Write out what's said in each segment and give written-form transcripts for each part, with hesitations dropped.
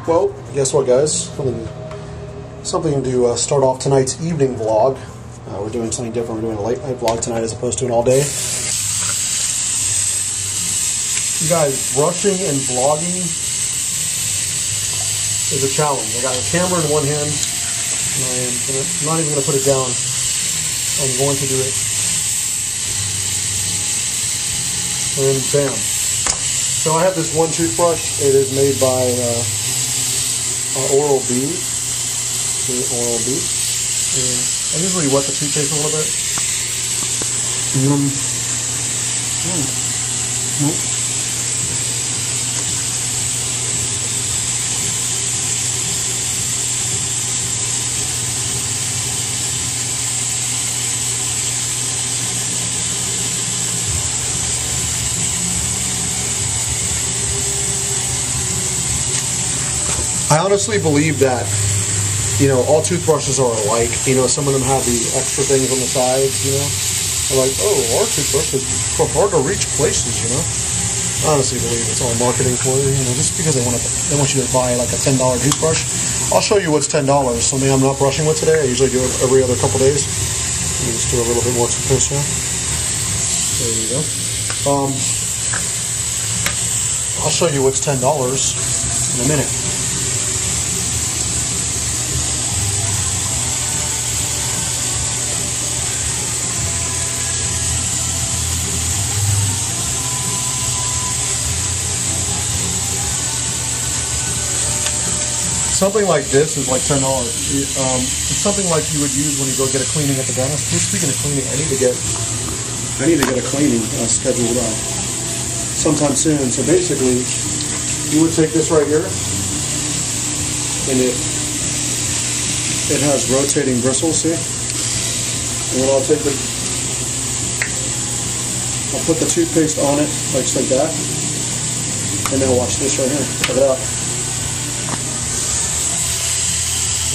Well, guess what, guys? Something to start off tonight's evening vlog. We're doing something different. We're doing a late night vlog tonight as opposed to an all day. You guys, brushing and vlogging is a challenge. I got a camera in one hand, and I'm not even going to put it down. I'm going to do it. And bam. So I have this one toothbrush. It is made by Oral-B. Oral-B. I usually wet the toothpaste a little bit. I honestly believe that, you know, all toothbrushes are alike. You know, some of them have the extra things on the sides, you know. I'm like, oh, our toothbrush is for hard to reach places, you know. I honestly believe it's all marketing for you, you know, just because they want you to buy like a $10 toothbrush. I'll show you what's $10. Something I'm not brushing with today. I usually do it every other couple days. Let me just do a little bit more toothpaste here. There you go. I'll show you what's $10 in a minute. Something like this is like $10. It's something like you would use when you go get a cleaning at the dentist. Speaking of cleaning, I need to get a cleaning scheduled sometime soon. So basically, you would take this right here, and it has rotating bristles. See, and then I'll put the toothpaste on it like that, and then watch this right here. Check it out.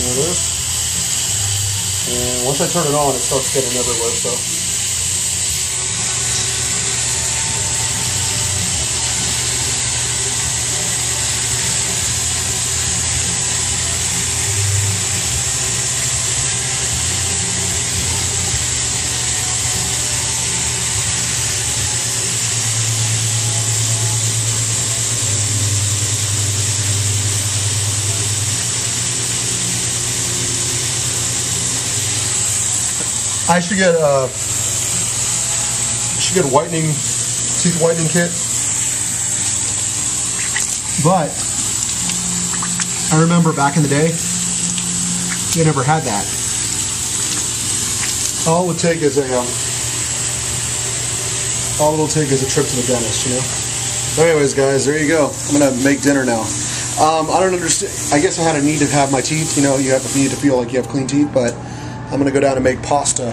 There it is. And once I turn it on, it starts getting everywhere, so. I should get teeth whitening kit, but I remember back in the day, you never had that. All it'll take is a trip to the dentist, you know. So anyways, guys, there you go. I'm gonna make dinner now. I don't understand. I guess I had a need to have my teeth. You know, you have a need to feel like you have clean teeth, but I'm going to go down and make pasta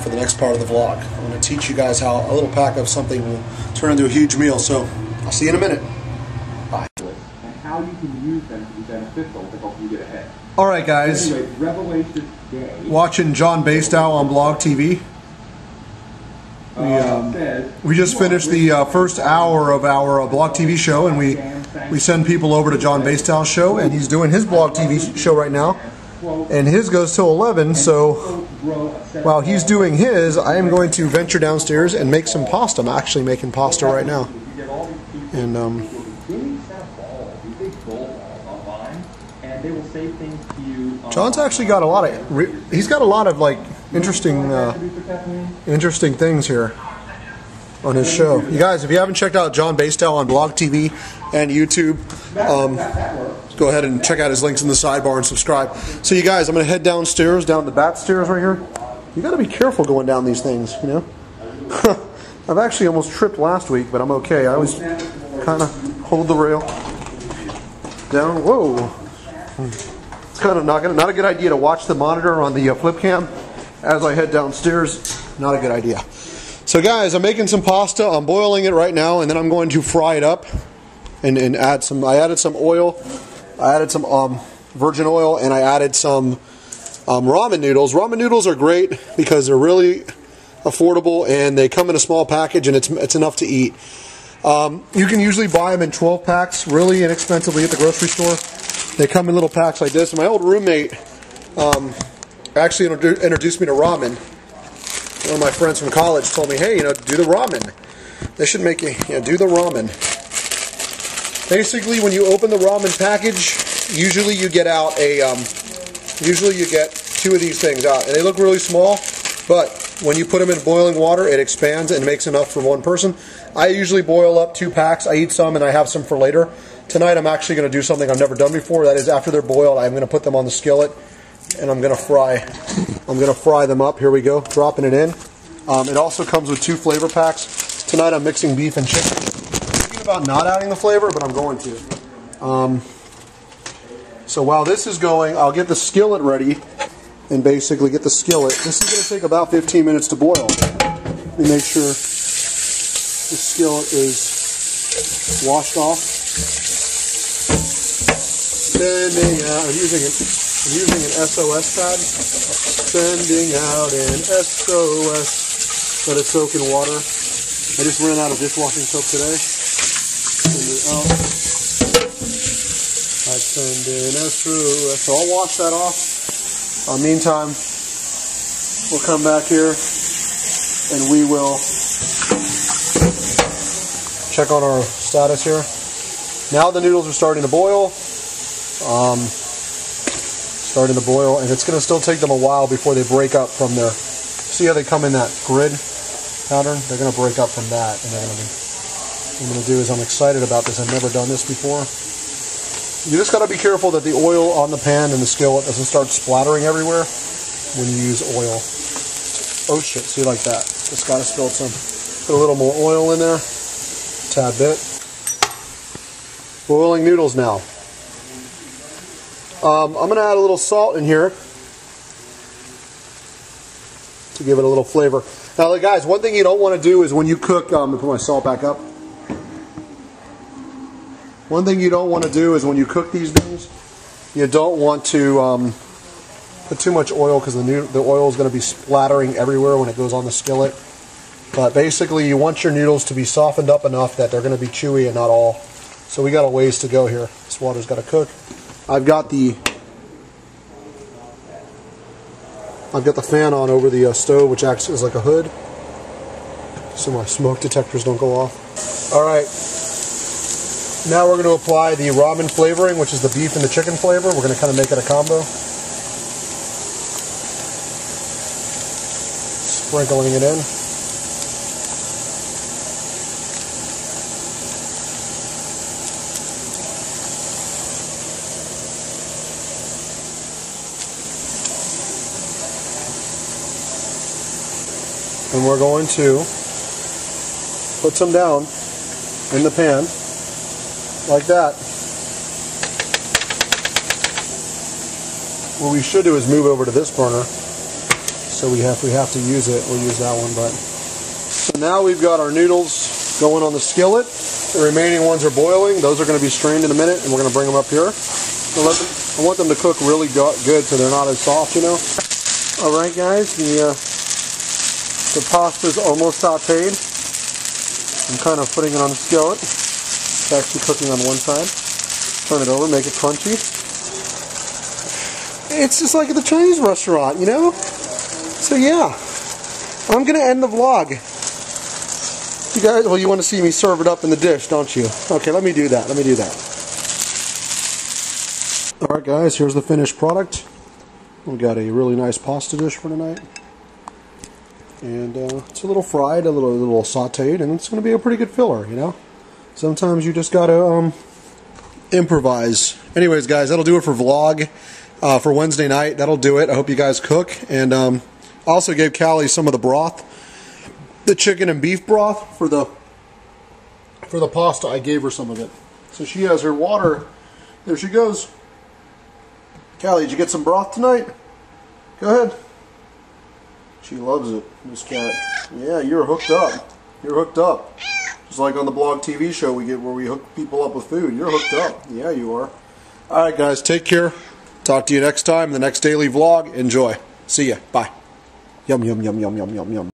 for the next part of the vlog. I'm going to teach you guys how a little pack of something will turn into a huge meal. So I'll see you in a minute. Bye. And how you can use them to be beneficial to help you get ahead. All right, guys. Anyway, Revelation Day. Watching John Bastow on Blog TV. We just finished the first hour of our Blog TV show, and we send people over to John Bastow's show, and he's doing his Blog TV show right now. And his goes till 11, so while he's doing his, I am going to venture downstairs and make some pasta. I'm actually making pasta right now. And John's actually got a lot of like interesting things here on his show. You guys, if you haven't checked out John Bastow on Blog TV and YouTube, go ahead and check out his links in the sidebar and subscribe. So you guys, I'm going to head downstairs, down the bat stairs right here. You got to be careful going down these things, you know. I've actually almost tripped last week, but I'm okay. I always kind of hold the rail down. Whoa. It's kind of not a good idea to watch the monitor on the flip cam as I head downstairs. Not a good idea. So guys, I'm making some pasta. I'm boiling it right now, and then I'm going to fry it up and add some. I added some oil. I added some virgin oil, and I added some ramen noodles. Ramen noodles are great because they're really affordable, and they come in a small package, and it's enough to eat. You can usually buy them in 12 packs, really inexpensively at the grocery store. They come in little packs like this. And my old roommate actually introduced me to ramen. One of my friends from college told me, hey, you know, do the ramen. They should make you, do the ramen. Basically, when you open the ramen package, usually you get out usually you get 2 of these things out. And they look really small, but when you put them in boiling water, it expands and makes enough for one person. I usually boil up 2 packs. I eat some and I have some for later. Tonight I'm actually going to do something I've never done before. That is, after they're boiled, I'm going to put them on the skillet and I'm going to fry them up. Here we go, dropping it in. It also comes with 2 flavor packs. Tonight I'm mixing beef and chicken. I'm thinking about not adding the flavor, but I'm going to. So while this is going, I'll get the skillet ready and basically get the skillet. This is going to take about 15 minutes to boil. Let me make sure the skillet is washed off. Sending out, I'm using an SOS pad. Sending out an SOS. Let it soak in water. I just ran out of dishwashing soap today. Send it out. I send in SOS. So I'll wash that off. Meantime, we'll come back here and we will check on our status here. Now the noodles are starting to boil. And it's going to still take them a while before they break up from their. See how they come in that grid pattern? They're going to break up from that, and they're going to be. What I'm going to do is I'm excited about this. I've never done this before. You just got to be careful that the oil on the pan and the skillet doesn't start splattering everywhere when you use oil. Oh shit! See, like that. Just got to spill some. Put a little more oil in there. Tad bit. Boiling noodles now. I'm going to add a little salt in here to give it a little flavor. Now, guys, one thing you don't want to do is when you cook. Let me put my salt back up. One thing you don't want to do is when you cook these things, you don't want to put too much oil because the oil is going to be splattering everywhere when it goes on the skillet. But basically, you want your noodles to be softened up enough that they're going to be chewy and not all. So we got a ways to go here. This water's got to cook. I've got the fan on over the stove, which acts as like a hood, so my smoke detectors don't go off. All right. Now we're going to apply the ramen flavoring, which is the beef and the chicken flavor. We're going to kind of make it a combo. Sprinkling it in. And we're going to put some down in the pan. Like that. What we should do is move over to this burner. So if we have to use it, we'll use that one. But so now we've got our noodles going on the skillet. The remaining ones are boiling. Those are going to be strained in a minute, and we're going to bring them up here. So I want them to cook really good, so they're not as soft, you know. All right, guys, the pasta's almost sautéed. I'm kind of putting it on the skillet. It's actually cooking on one side. Turn it over, make it crunchy. It's just like at the Chinese restaurant, you know? So yeah, I'm going to end the vlog. You guys, well, you want to see me serve it up in the dish, don't you? Okay, let me do that. Alright guys, here's the finished product. We've got a really nice pasta dish for tonight. And it's a little fried, a little sauteed, and it's going to be a pretty good filler, you know? Sometimes you just gotta improvise. Anyways, guys, that'll do it for vlog for Wednesday night. That'll do it. I hope you guys cook. And I also gave Callie some of the broth, the chicken and beef broth for the pasta. I gave her some of it, so she has her water. There she goes. Callie, did you get some broth tonight? Go ahead. She loves it, this cat. Yeah, you're hooked up. You're hooked up. Just like on the blog TV show we get where we hook people up with food. You're hooked up. Yeah, you are. Alright guys, take care. Talk to you next time in the next daily vlog. Enjoy. See ya. Bye. Yum, yum, yum, yum, yum, yum, yum.